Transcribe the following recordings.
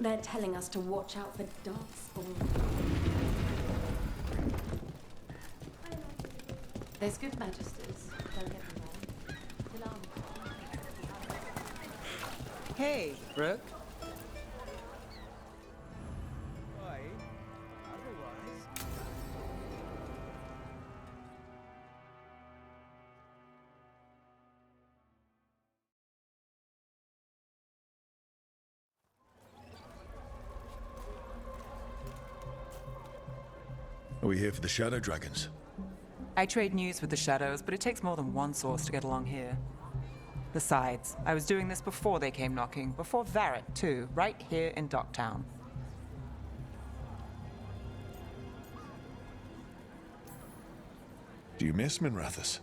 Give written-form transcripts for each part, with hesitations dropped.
They're telling us to watch out for darkspawn. There's good magisters, don't get me wrong. Hey, Brooke. Why? Otherwise... Are we here for the Shadow Dragons? I trade news with the Shadows, but it takes more than one source to get along here. Besides, I was doing this before they came knocking, before Varric too, right here in Docktown. Do you miss Minrathous?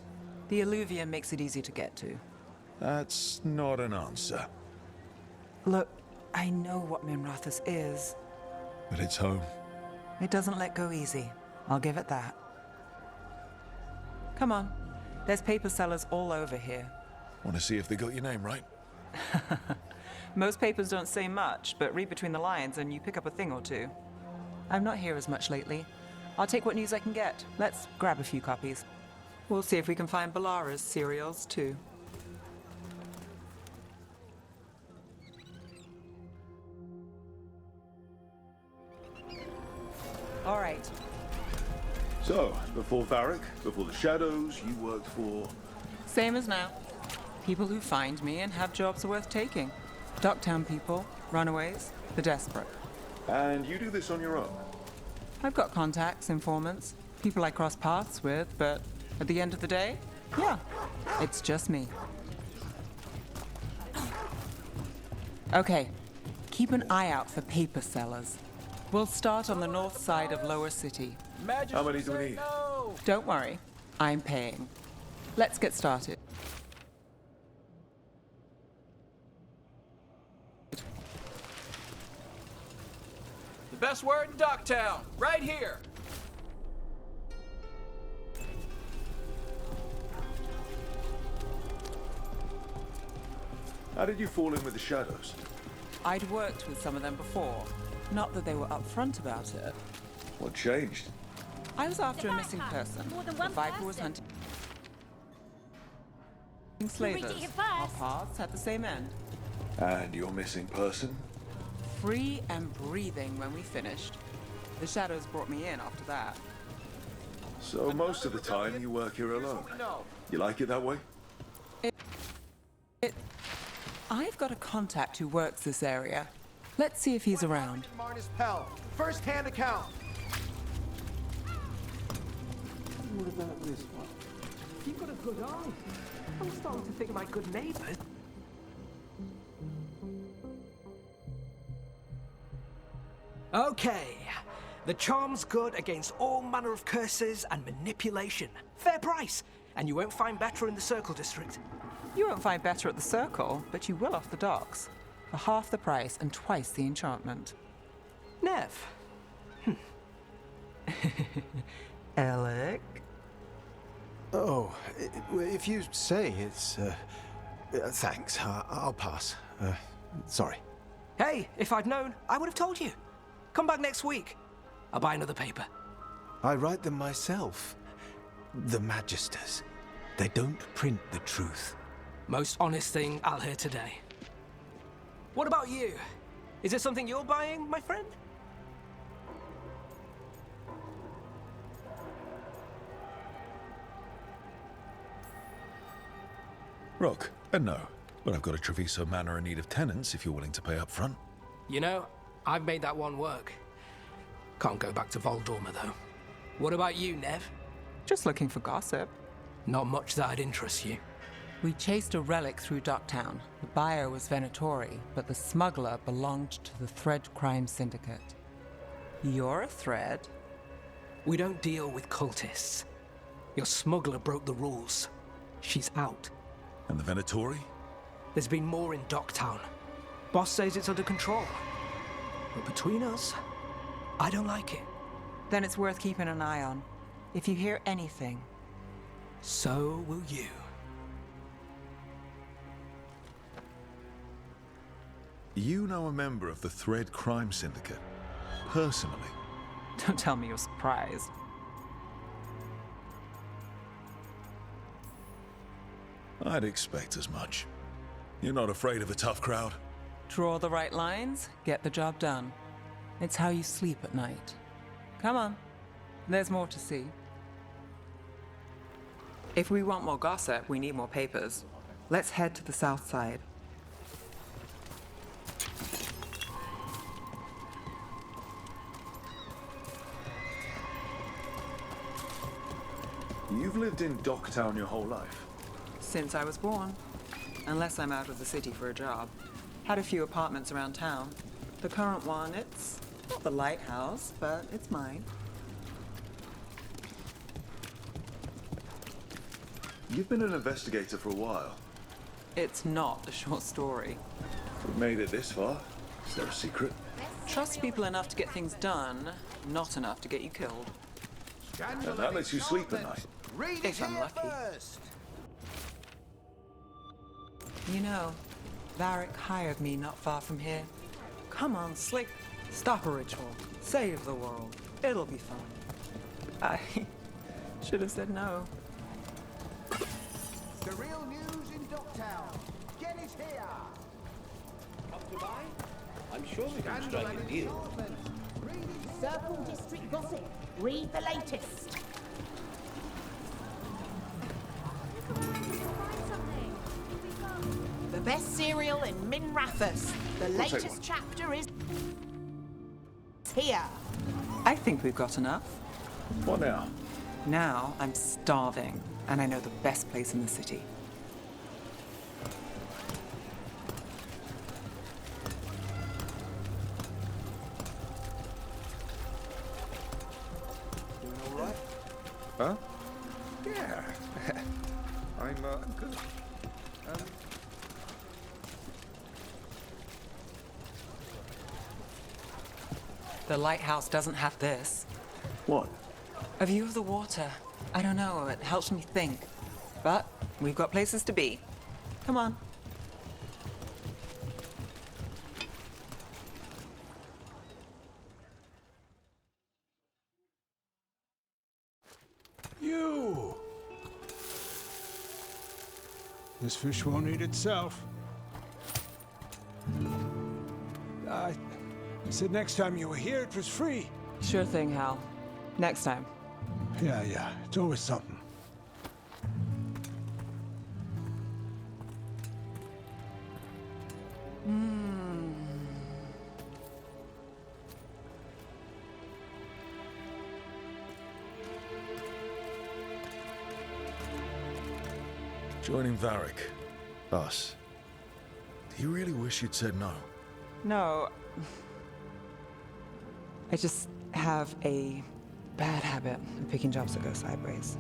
The Alluvium makes it easy to get to. That's not an answer. Look, I know what Minrathous is. But it's home. It doesn't let go easy. I'll give it that. Come on. There's paper sellers all over here. Want to see if they got your name right? Most papers don't say much, but read between the lines and you pick up a thing or two. I'm not here as much lately. I'll take what news I can get. Let's grab a few copies. We'll see if we can find Balara's serials, too. All right. So, before Varric, before the Shadows, you worked for... Same as now. People who find me and have jobs worth taking. Docktown people, runaways, the desperate. And you do this on your own? I've got contacts, informants, people I cross paths with, but at the end of the day, yeah, it's just me. Okay, keep an eye out for paper sellers. We'll start on the north side of Lower City. How many do we need? No! Don't worry, I'm paying. Let's get started. The best word in Docktown, right here! How did you fall in with the Shadows? I'd worked with some of them before. Not that they were upfront about it. What changed? I was after a missing person. The Viper was hunting slavers. Our paths had the same end. And your missing person? Free and breathing when we finished. The Shadows brought me in after that. So most of the time you work here alone. You like it that way? I've got a contact who works this area. Let's see if he's around. Marnus Pell, first-hand account. What about this one? You've got a good eye. I'm starting to think of my good neighbors. Okay. The charm's good against all manner of curses and manipulation. Fair price. And you won't find better in the Circle District. You won't find better at the Circle, but you will off the docks. For half the price and twice the enchantment. Nev. Alec? Oh, if you say it's... thanks, I'll pass. Sorry. Hey, if I'd known, I would have told you. Come back next week. I'll buy another paper. I write them myself. The Magisters. They don't print the truth. Most honest thing I'll hear today. What about you? Is there something you're buying, my friend? Rock, no. But I've got a Treviso Manor in need of tenants if you're willing to pay up front. You know, I've made that one work. Can't go back to Voldorma, though. What about you, Nev? Just looking for gossip. Not much that'd interest you. We chased a relic through Docktown. The buyer was Venatori, but the smuggler belonged to the Thread Crime Syndicate. You're a Thread? We don't deal with cultists. Your smuggler broke the rules. She's out. And the Venatori? There's been more in Docktown. Boss says it's under control. But between us, I don't like it. Then it's worth keeping an eye on. If you hear anything. So will you. You know a member of the Thread Crime Syndicate? Personally? Don't tell me you're surprised. I'd expect as much. You're not afraid of a tough crowd? Draw the right lines, get the job done. It's how you sleep at night. Come on, there's more to see. If we want more gossip, we need more papers. Let's head to the south side. You've lived in Docktown your whole life. Since I was born. Unless I'm out of the city for a job. Had a few apartments around town. The current one, it's not the lighthouse, but it's mine. You've been an investigator for a while. It's not a short story. We've made it this far. Is there a secret? Trust people enough to get things done, not enough to get you killed. And that lets you sleep at night. If I'm lucky. You know, Varric hired me not far from here. Come on, Slick. Stop a ritual. Save the world. It'll be fun. I should have said no. The real news in Docktown. Get it here. Up to buy? I'm sure we can strike a deal. Circle District Gossip. Read the latest. Look around, you'll find something. We've got... The best serial in Minrathous. The take latest one. chapter is here. I think we've got enough. What now? Now I'm starving, and I know the best place in the city. Doing all right? Huh? Yeah. I'm good. The lighthouse doesn't have this. What? A view of the water. I don't know, it helps me think. But we've got places to be. Come on. You! This fish won't eat itself. I said next time you were here, it was free. Sure thing, Hal. Next time. Yeah, it's always something. Joining Varric. Us. Do you really wish you'd said no? No. I just have a bad habit of picking jobs that go sideways.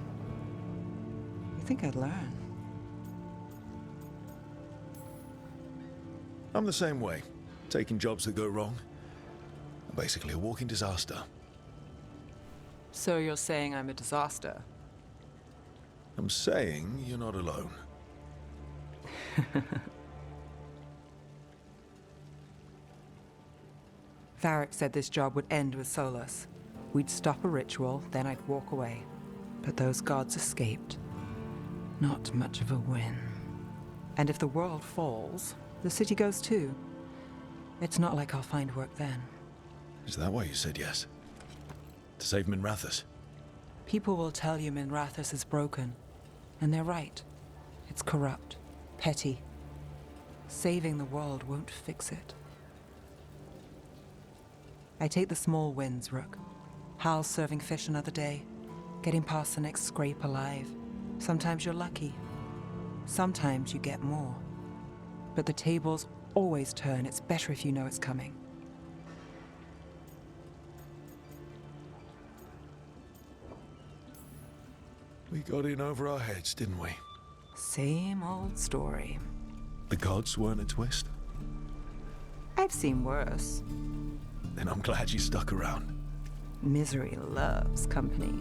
You think I'd learn? I'm the same way. Taking jobs that go wrong. I'm basically a walking disaster. So you're saying I'm a disaster? I'm saying you're not alone. Varric said this job would end with Solus. We'd stop a ritual, then I'd walk away. But those gods escaped. Not much of a win. And if the world falls, the city goes too. It's not like I'll find work then. Is that why you said yes? To save Minrathous? People will tell you Minrathous is broken. And they're right. It's corrupt, petty. Saving the world won't fix it. I take the small wins, Rook. Hal's serving fish another day, getting past the next scrape alive. Sometimes you're lucky. Sometimes you get more. But the tables always turn. It's better if you know it's coming. We got in over our heads, didn't we? Same old story. The gods weren't a twist? I've seen worse. Then I'm glad you stuck around. Misery loves company.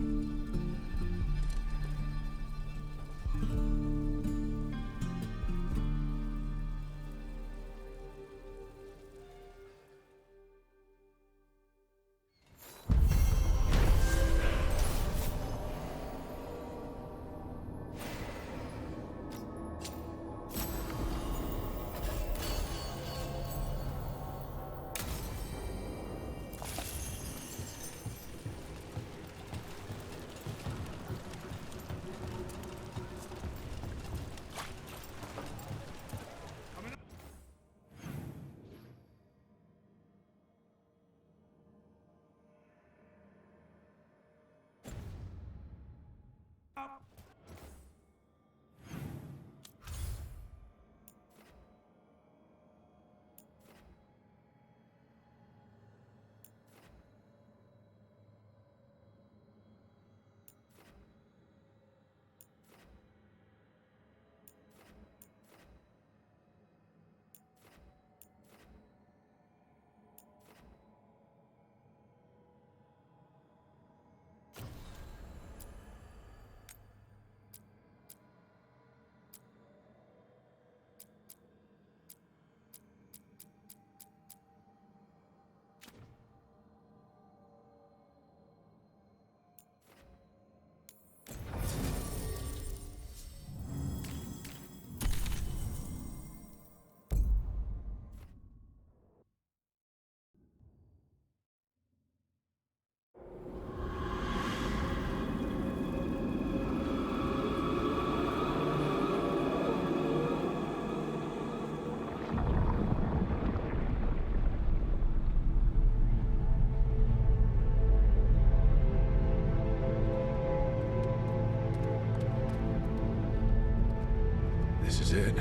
He's in.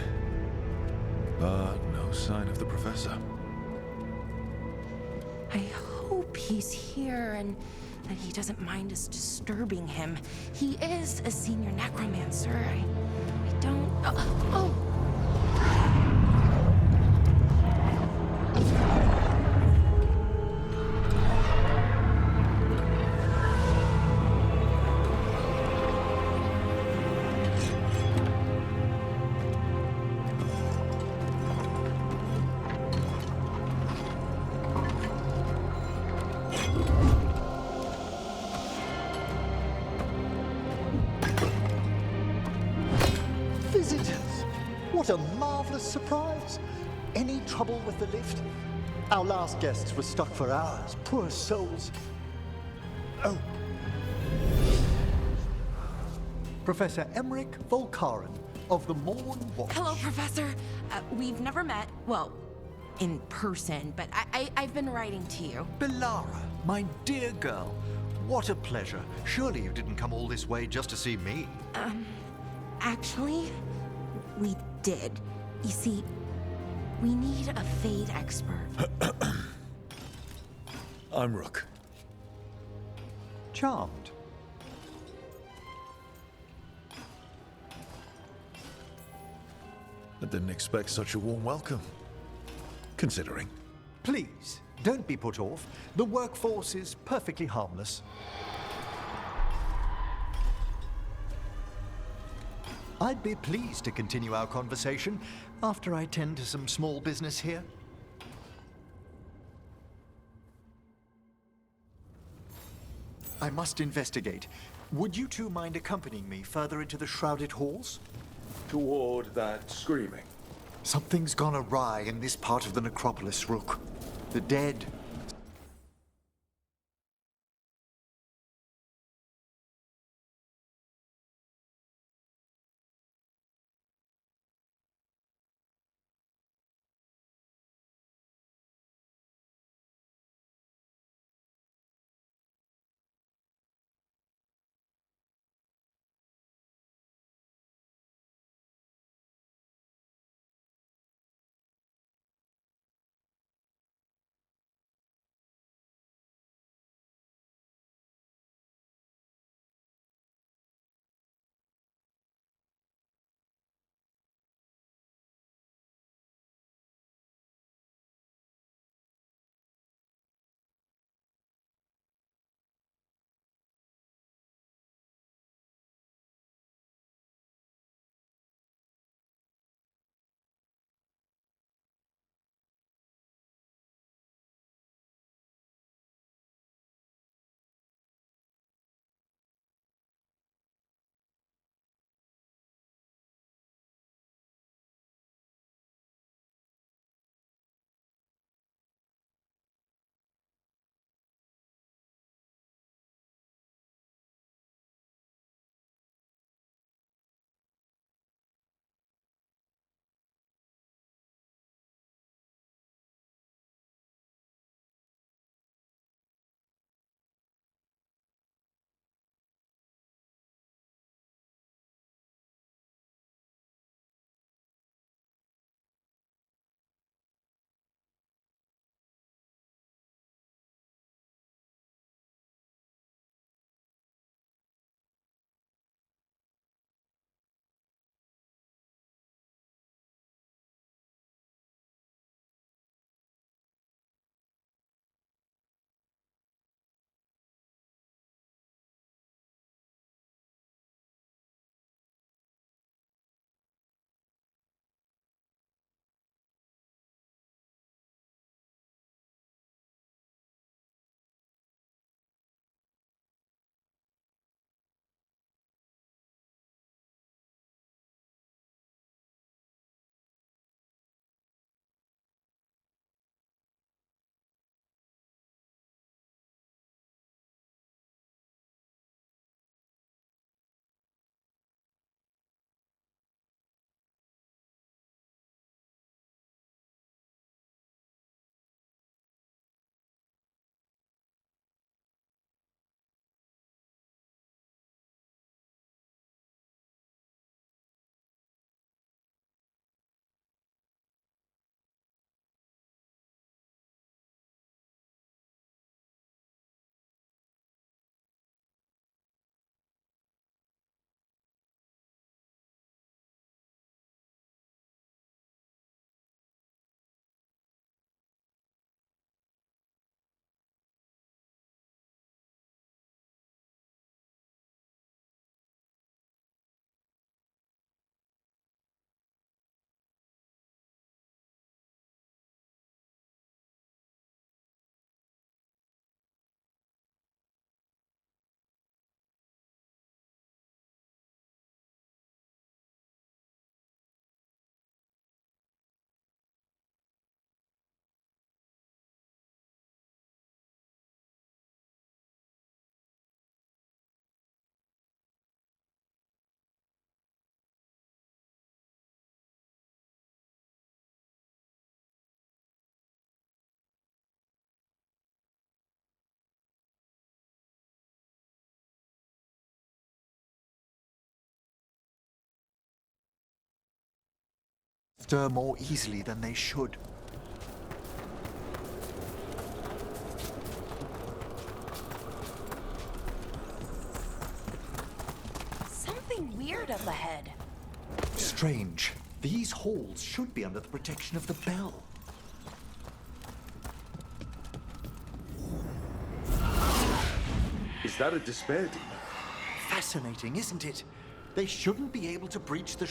But no sign of the professor. I hope he's here and that he doesn't mind us disturbing him. He is a senior necromancer. I don't... Oh! Visitors! What a marvelous surprise! Any trouble with the lift? Our last guests were stuck for hours. Poor souls. Oh. Professor Emmerich Volkaren of the Morn Watch. Hello, Professor. We've never met. Well, in person, but I've been writing to you. Belara, my dear girl. What a pleasure. Surely you didn't come all this way just to see me. Actually, we did. You see, we need a Fade expert. I'm Rook. Charmed. I didn't expect such a warm welcome. Considering. Please, don't be put off. The workforce is perfectly harmless. I'd be pleased to continue our conversation after I tend to some small business here. I must investigate. Would you two mind accompanying me further into the shrouded halls? Toward that screaming. Something's gone awry in this part of the necropolis, Rook. The dead stir more easily than they should. Something weird up ahead. Strange. These halls should be under the protection of the bell. Is that a despair demon? Fascinating, isn't it? They shouldn't be able to breach the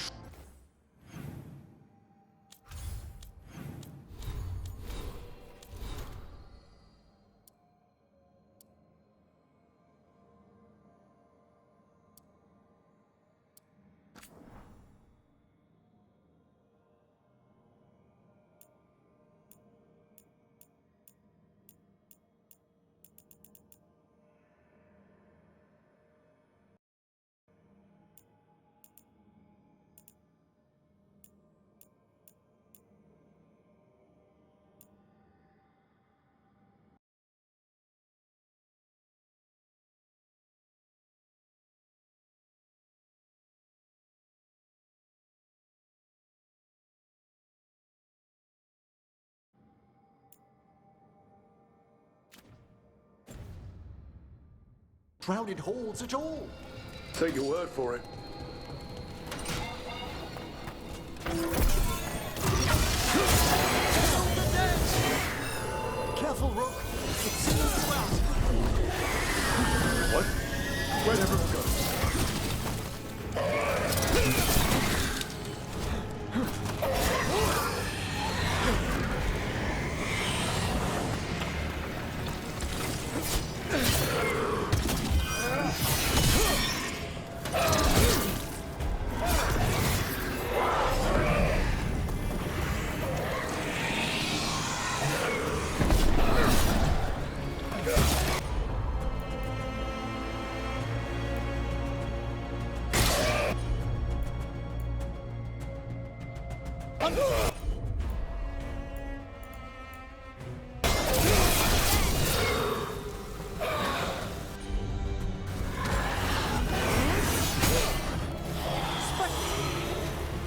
shrouded halls at all. Take your word for it. Careful, Rook. It seems you out. What? Where'd everyone go?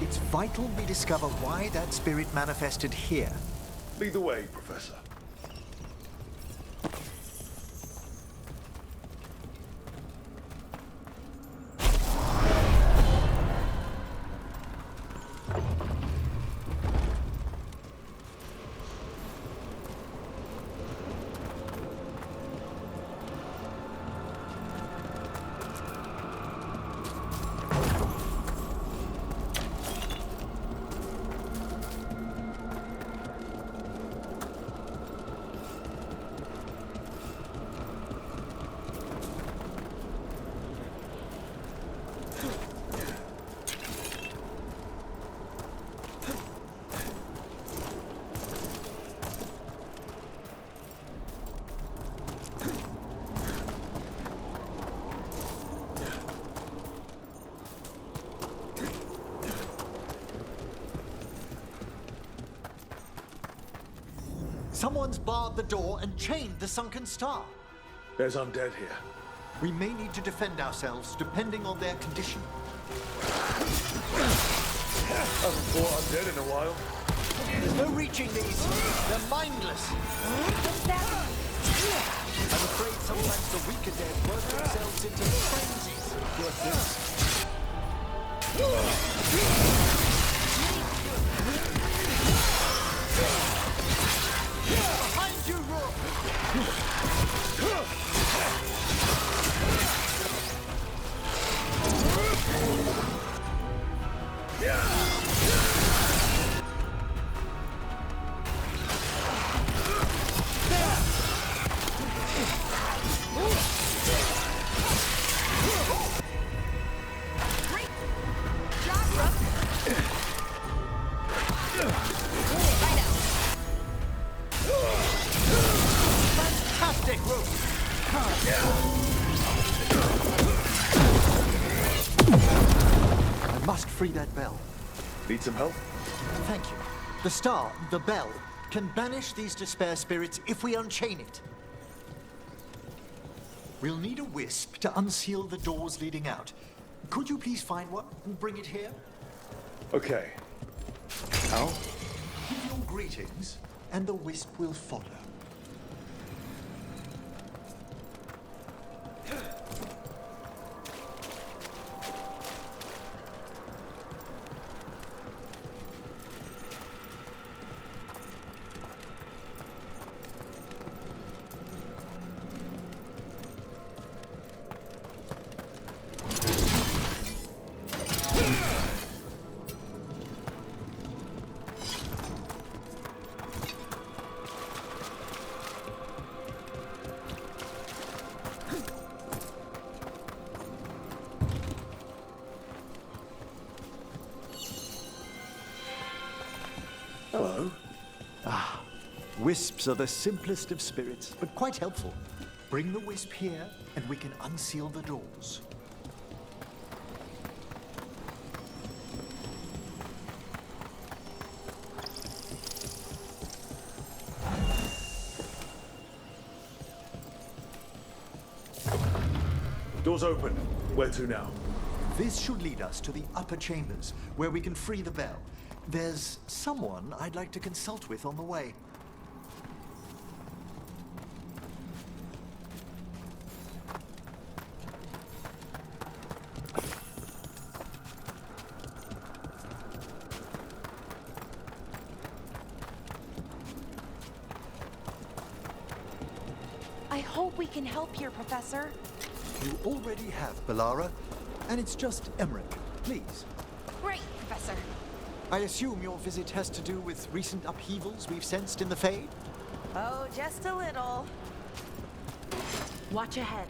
It's vital we discover why that spirit manifested here. Lead the way, Professor. Someone's barred the door and chained the sunken star. There's undead here. We may need to defend ourselves, depending on their condition. Haven't fought undead in a while. There's no reaching these. They're mindless. I'm afraid sometimes the weaker dead work themselves into frenzies. Behind you, Rook! Fantastic, Rook! I must free that bell. Need some help? Thank you. The star, the bell, can banish these despair spirits if we unchain it. We'll need a wisp to unseal the doors leading out. Could you please find one and bring it here? Okay. How? Give your greetings, and the wisp will follow. Hello. Wisps are the simplest of spirits, but quite helpful. Bring the wisp here, and we can unseal the doors. Doors open. Where to now? This should lead us to the upper chambers, where we can free the bell. There's someone I'd like to consult with on the way. I hope we can help here, Professor. You already have, Bellara, and it's just Emmerich. Please. Great, Professor. I assume your visit has to do with recent upheavals we've sensed in the Fade? Oh, just a little. Watch ahead.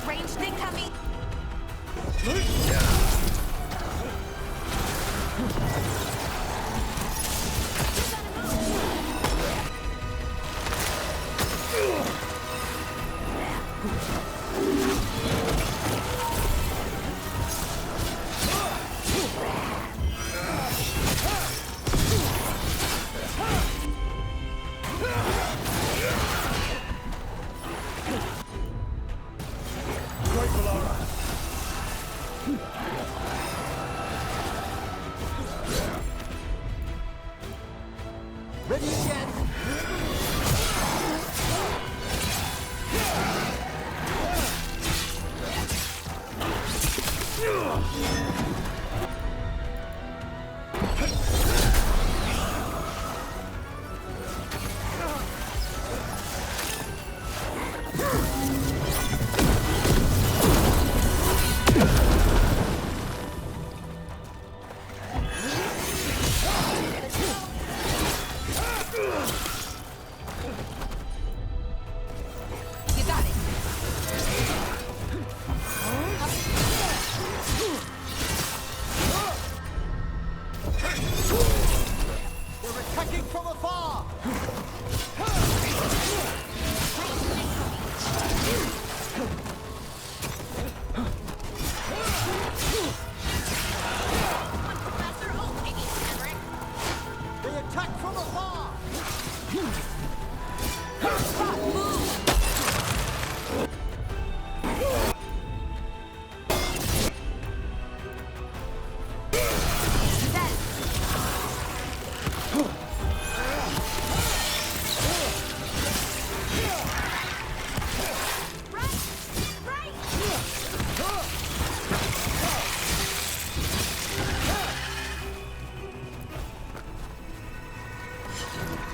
Ranged thing coming. Ready again!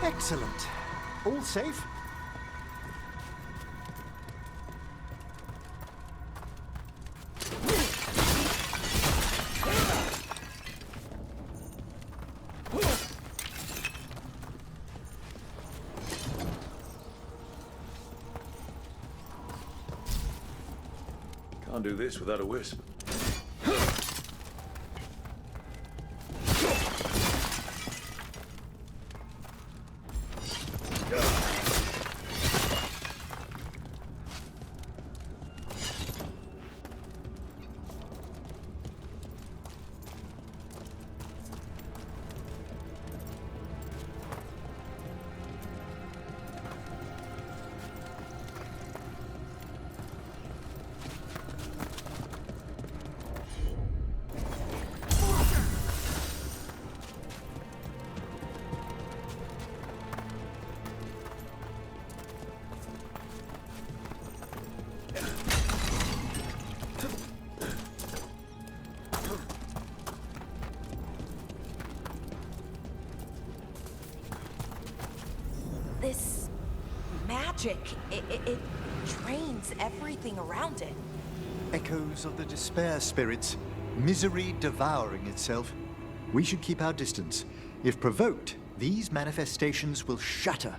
Excellent. All safe? Can't do this without a wisp. This magic, it drains everything around it. Echoes of the despair spirits, misery devouring itself. We should keep our distance. If provoked, these manifestations will shatter.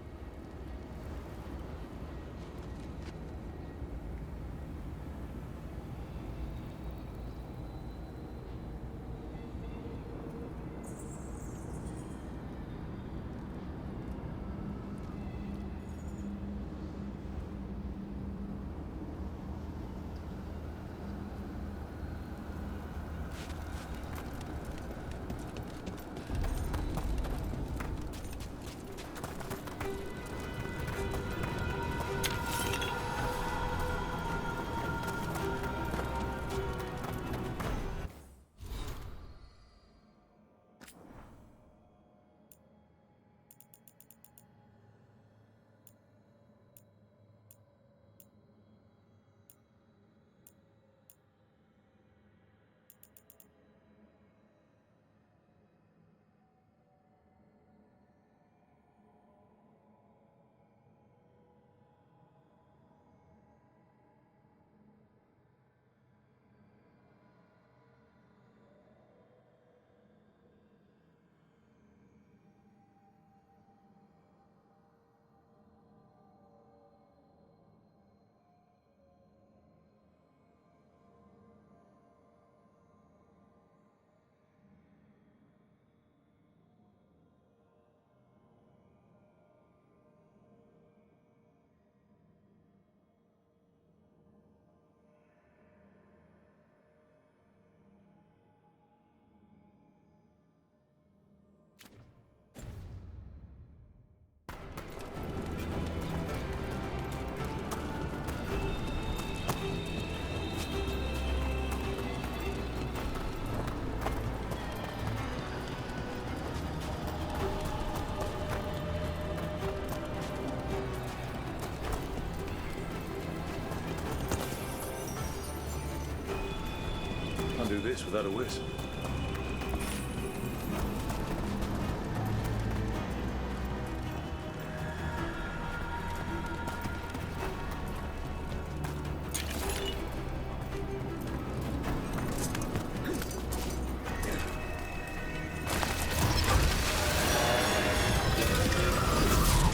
Can't do this without a wisp.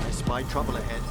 I spy trouble ahead.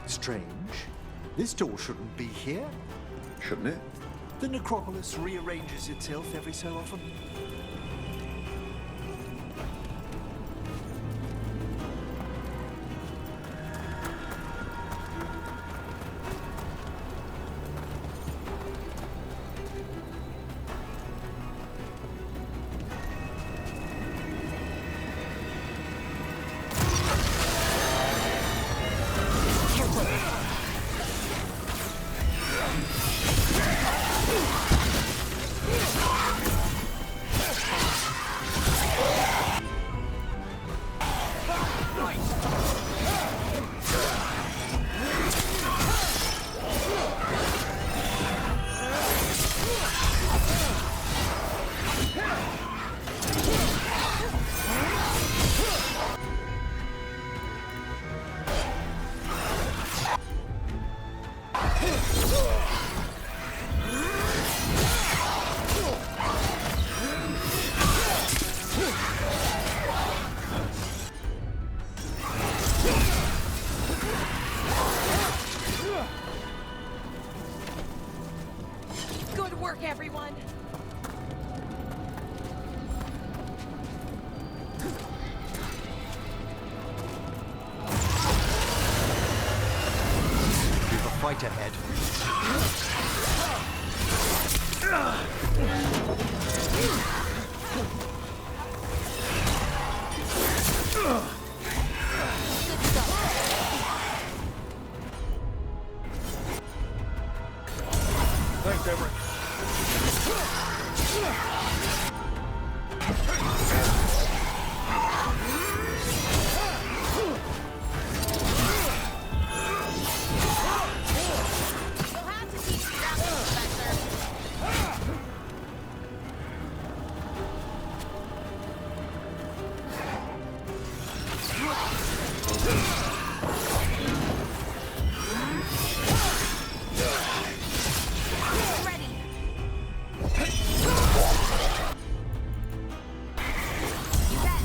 Strange. This door shouldn't be here. Shouldn't it? The necropolis rearranges itself every so often. Good work, everyone. We've a fight ahead. Thanks, Everett. You'll have to teach me that one, Professor. Ready. You bet.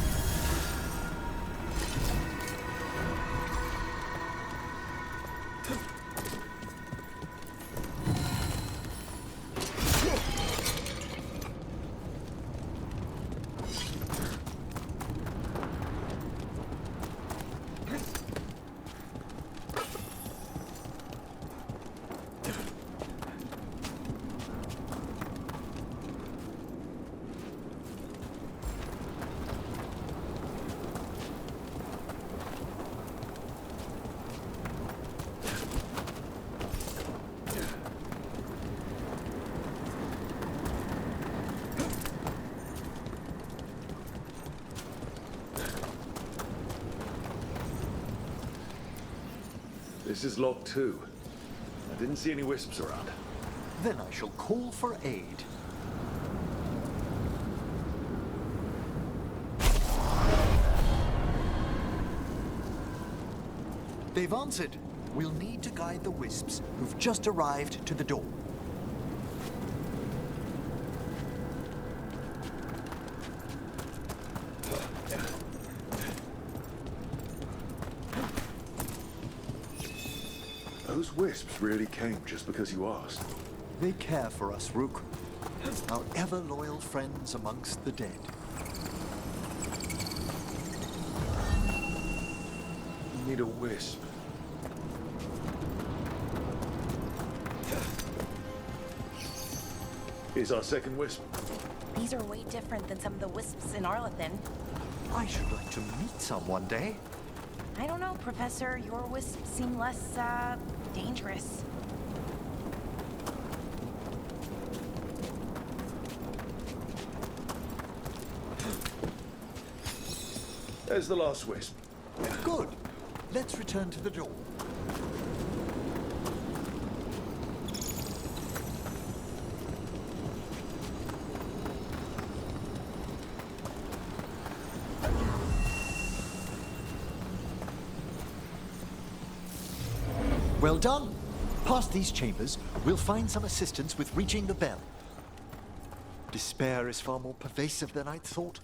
This is log 2. I didn't see any wisps around. Then I shall call for aid. They've answered. We'll need to guide the wisps who've just arrived to the door. Those wisps really came just because you asked. They care for us, Rook. Our ever-loyal friends amongst the dead. You need a wisp. Here's our second wisp. These are way different than some of the wisps in Arlethan. I should like to meet some one day. I don't know, Professor. Your wisps seem less, dangerous. There's the last wisp. Good. Let's return to the door. Well done. Past these chambers, we'll find some assistance with reaching the bell. Despair is far more pervasive than I'd thought.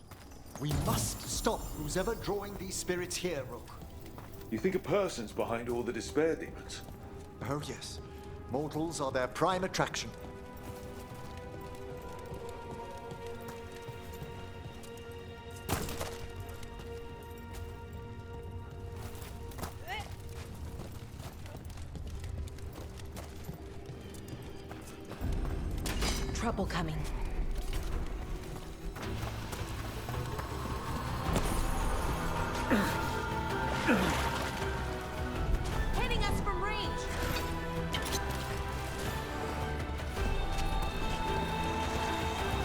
We must stop who's ever drawing these spirits here, Rook. You think a person's behind all the despair demons? Oh, yes. Mortals are their prime attraction. Trouble coming. Hitting us from range.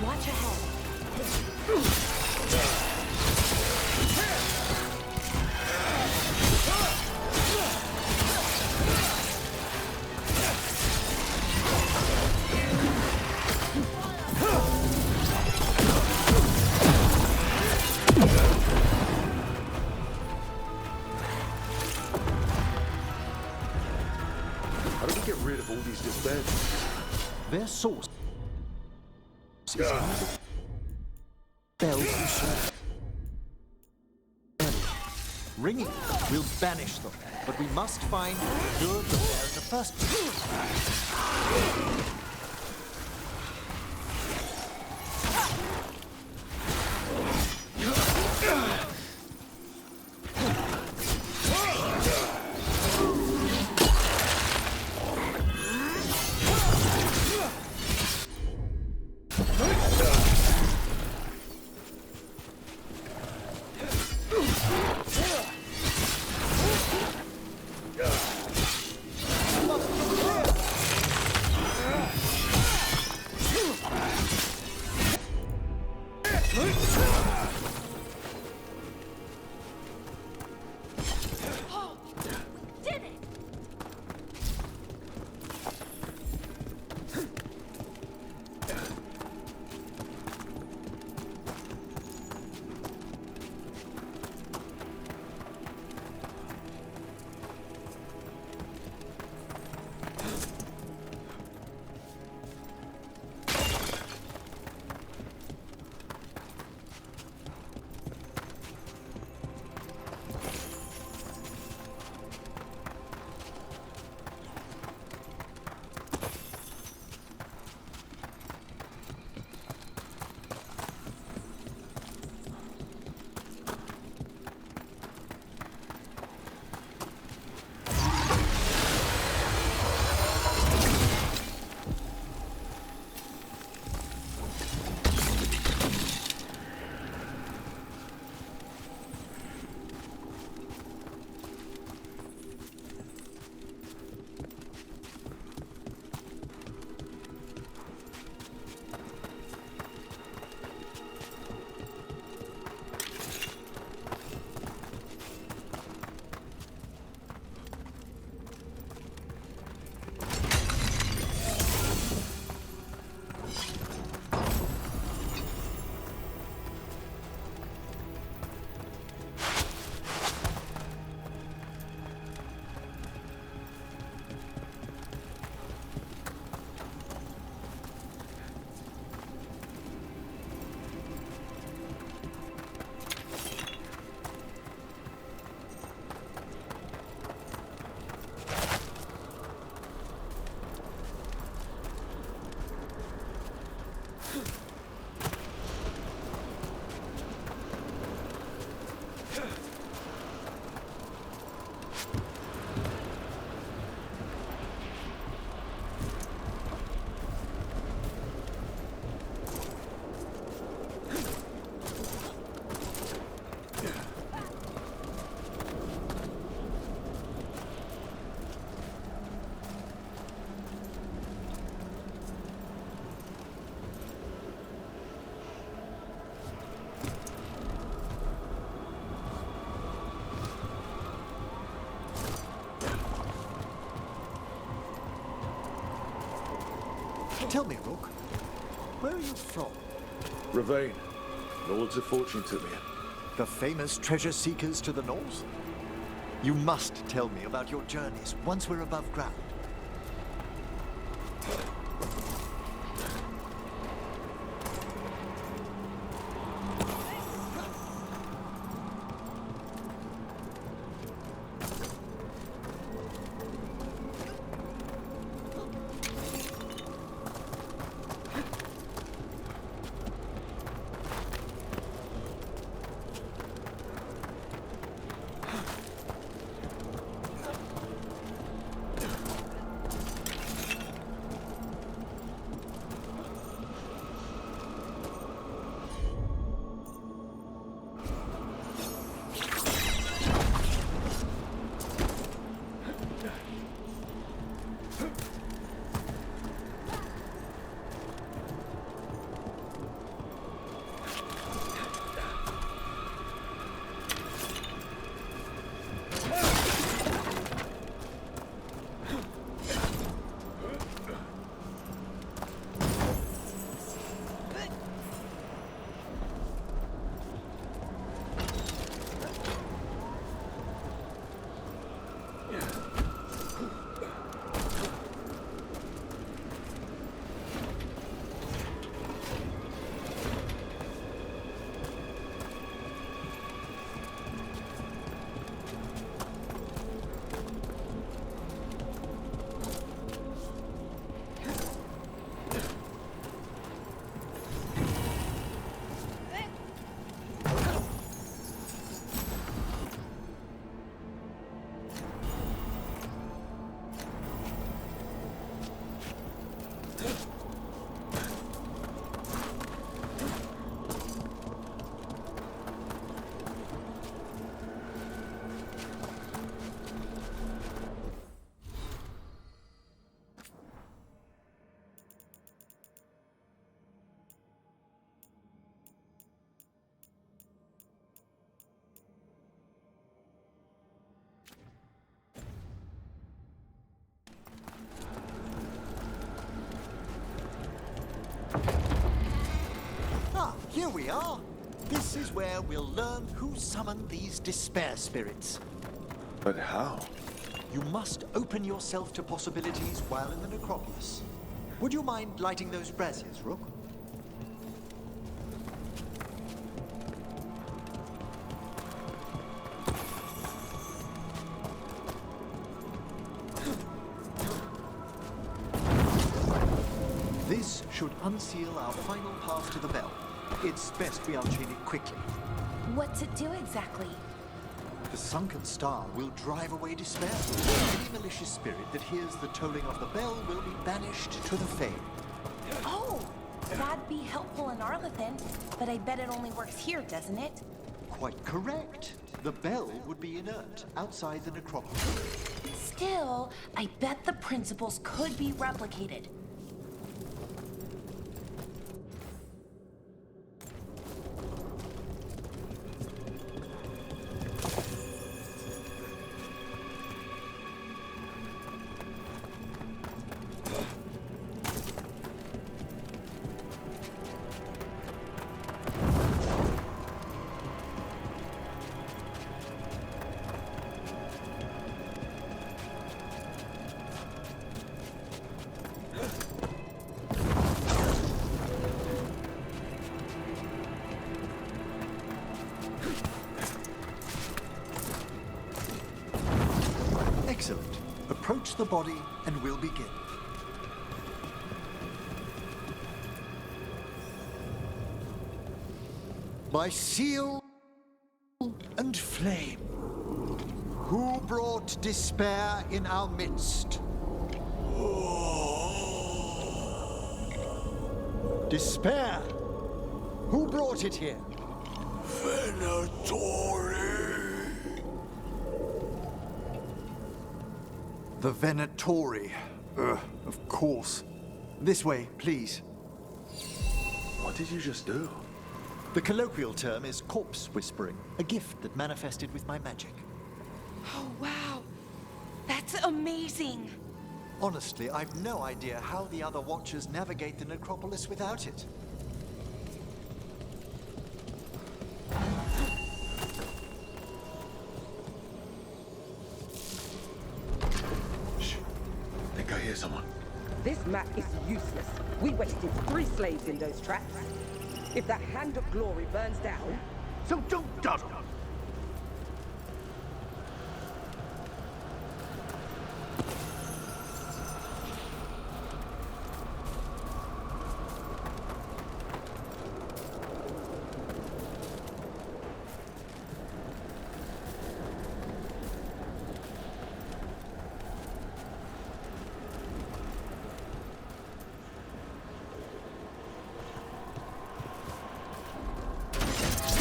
Watch ahead. How do we get rid of all these despair demons? Their source is in the bells you saw. Ringing will banish them, but we must find who cured them there in the first place. Tell me, Rook, where are you from? Ravane. Lords of Fortune took me in. The famous treasure seekers to the north? You must tell me about your journeys once we're above ground. here we are. This is where we'll learn who summoned these despair spirits. But how? You must open yourself to possibilities while in the necropolis. Would you mind lighting those braziers, Rook? This should unseal our final path to the bell. It's best we unchain it quickly. What's it do exactly? The sunken star will drive away despair. Any malicious spirit that hears the tolling of the bell will be banished to the Fae. Oh, that'd be helpful in Arlethan, but I bet it only works here, doesn't it? Quite correct. The bell would be inert outside the necropolis. Still, I bet the principles could be replicated. Excellent. Approach the body and we'll begin. By seal and flame, who brought despair in our midst? Despair! Who brought it here? Venatori! The Venatori. Of course. This way, please. What did you just do? The colloquial term is corpse whispering, a gift that manifested with my magic. Oh, wow. That's amazing. Honestly, I've no idea how the other Watchers navigate the necropolis without it. Shh. I think I hear someone. This map is useless. We wasted 3 slaves in those traps. If that Hand of Glory burns down, So don't dawdle.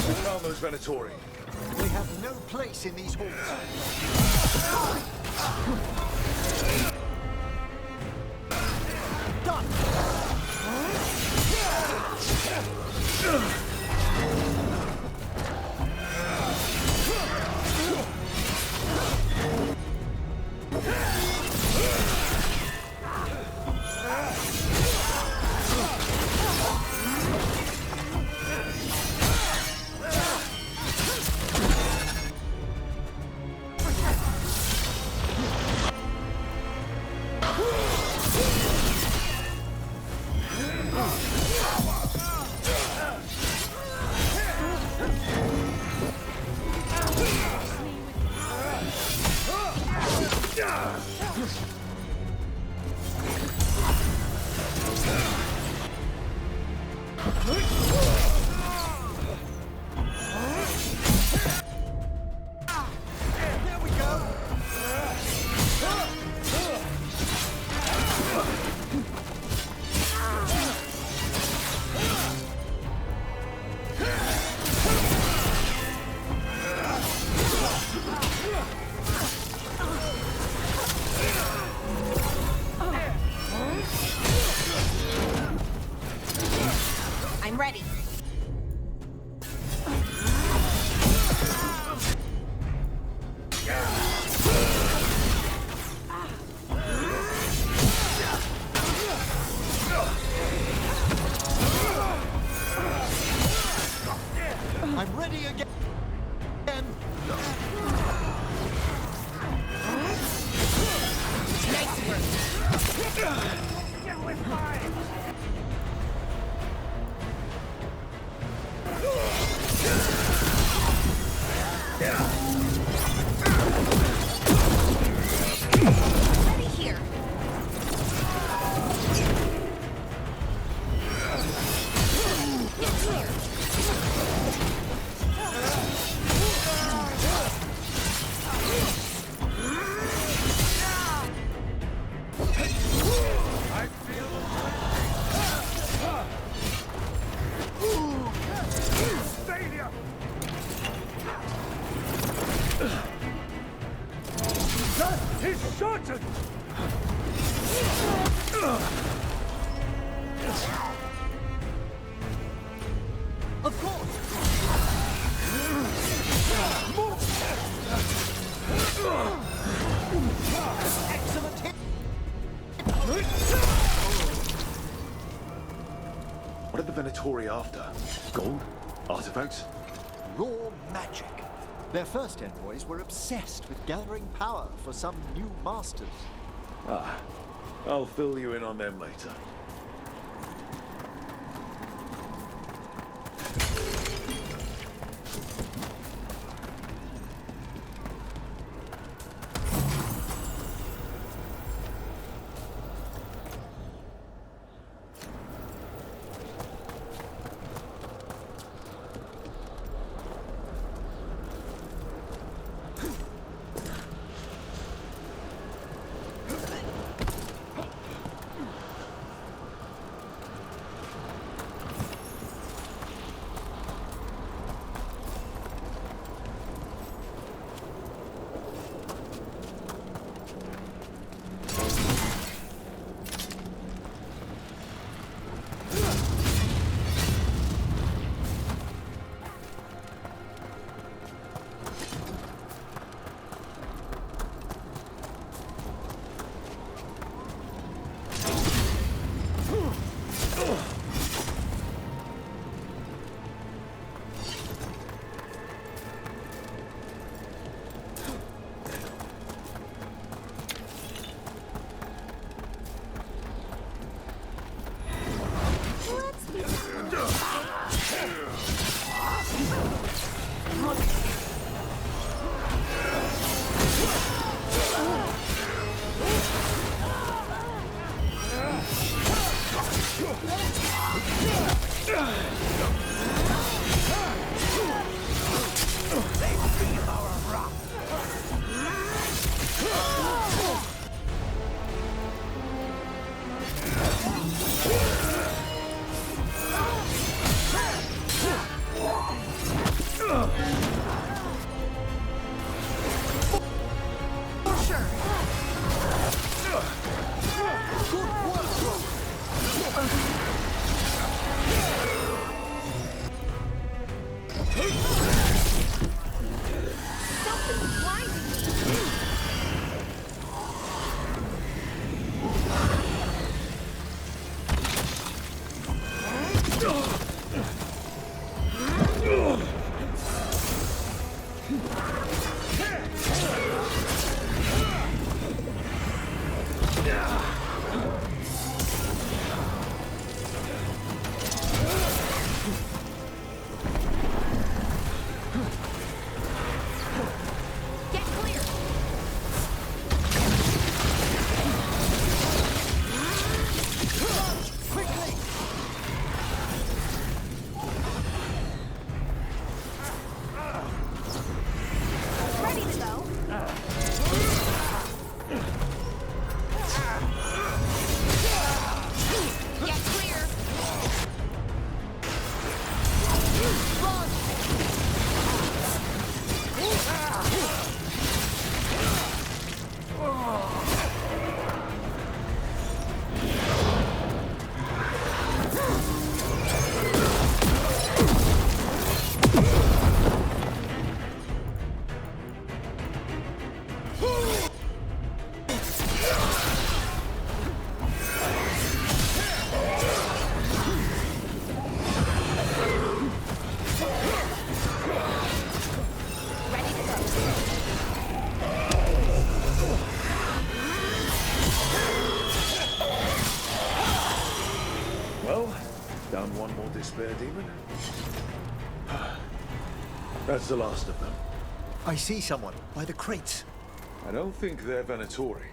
We found those Venatori. They have no place in these halls. That is certain! Of course! Excellent hit! What are the Venatori after? Gold? Artifacts? Raw magic. Their first envoys were obsessed with gathering power for some new masters. Ah, I'll fill you in on them later. Down one more despair demon. That's the last of them. I see someone by the crates. I don't think they're Venatori.